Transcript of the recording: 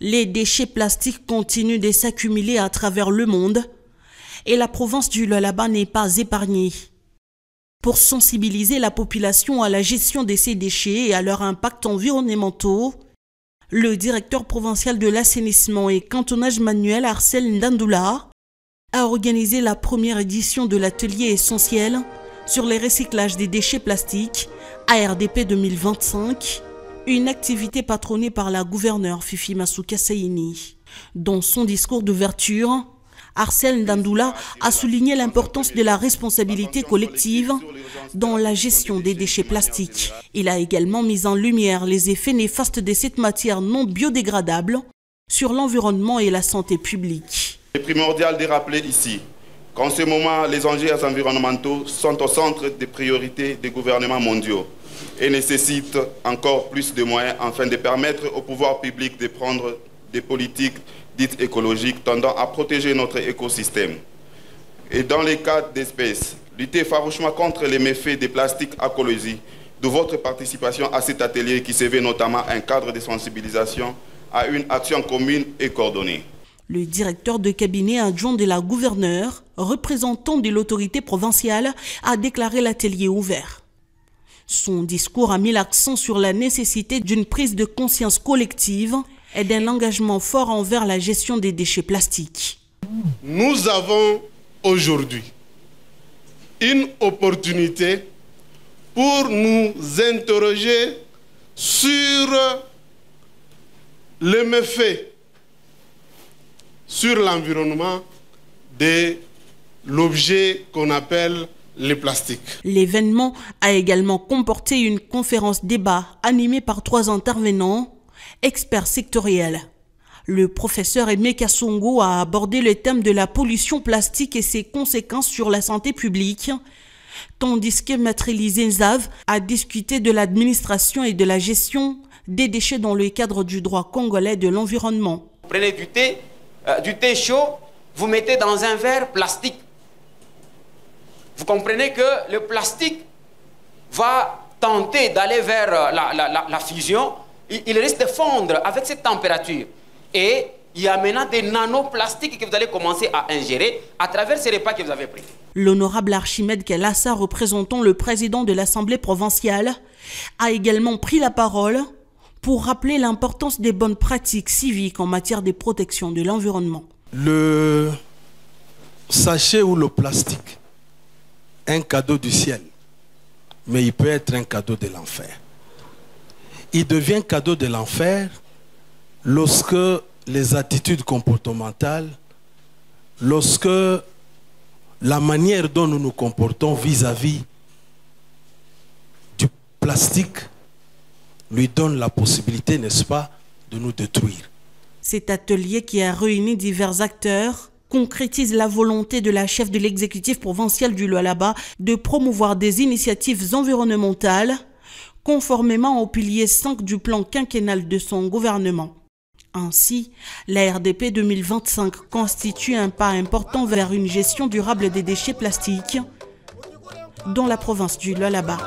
Les déchets plastiques continuent de s'accumuler à travers le monde et la province du Lualaba n'est pas épargnée. Pour sensibiliser la population à la gestion de ces déchets et à leur impact environnementaux, le directeur provincial de l'assainissement et cantonnage manuel Arcel Ndandoula a organisé la première édition de l'atelier essentiel sur les recyclages des déchets plastiques ARDP 2025, une activité patronnée par la gouverneure Fifi Masuka Saini. Dans son discours d'ouverture, Arcel Ndandoula a souligné l'importance de la responsabilité collective dans la gestion des déchets plastiques. Il a également mis en lumière les effets néfastes de cette matière non biodégradable sur l'environnement et la santé publique. Il est primordial de rappeler ici qu'en ce moment, les enjeux environnementaux sont au centre des priorités des gouvernements mondiaux et nécessitent encore plus de moyens afin de permettre au pouvoir public de prendre des politiques dites écologiques tendant à protéger notre écosystème. Et dans les cas d'espèces, lutter farouchement contre les méfaits des plastiques écologiques, de votre participation à cet atelier qui se veut notamment un cadre de sensibilisation à une action commune et coordonnée. Le directeur de cabinet adjoint de la gouverneure, représentant de l'autorité provinciale, a déclaré l'atelier ouvert. Son discours a mis l'accent sur la nécessité d'une prise de conscience collective et d'un engagement fort envers la gestion des déchets plastiques. Nous avons aujourd'hui une opportunité pour nous interroger sur les méfaits sur l'environnement de l'objet qu'on appelle les plastiques. L'événement a également comporté une conférence débat animée par 3 intervenants, experts sectoriels. Le professeur Aimé Kassongo a abordé le thème de la pollution plastique et ses conséquences sur la santé publique, tandis que Maître Élisée Nzav a discuté de l'administration et de la gestion des déchets dans le cadre du droit congolais de l'environnement. Prenez du thé chaud, vous mettez dans un verre plastique. Vous comprenez que le plastique va tenter d'aller vers la fusion. Il risque de fondre avec cette température. Et il y a maintenant des nanoplastiques que vous allez commencer à ingérer à travers ces repas que vous avez pris. L'honorable Archimède Kelassa, représentant le président de l'Assemblée provinciale, a également pris la parole pour rappeler l'importance des bonnes pratiques civiques en matière de protection de l'environnement. Le sachet ou le plastique, un cadeau du ciel, mais il peut être un cadeau de l'enfer. Il devient cadeau de l'enfer lorsque les attitudes comportementales, lorsque la manière dont nous nous comportons vis-à-vis du plastique lui donne la possibilité, n'est-ce pas, de nous détruire. Cet atelier qui a réuni divers acteurs concrétise la volonté de la chef de l'exécutif provincial du Lualaba de promouvoir des initiatives environnementales conformément au pilier 5 du plan quinquennal de son gouvernement. Ainsi, la RDP 2025 constitue un pas important vers une gestion durable des déchets plastiques dans la province du Lualaba.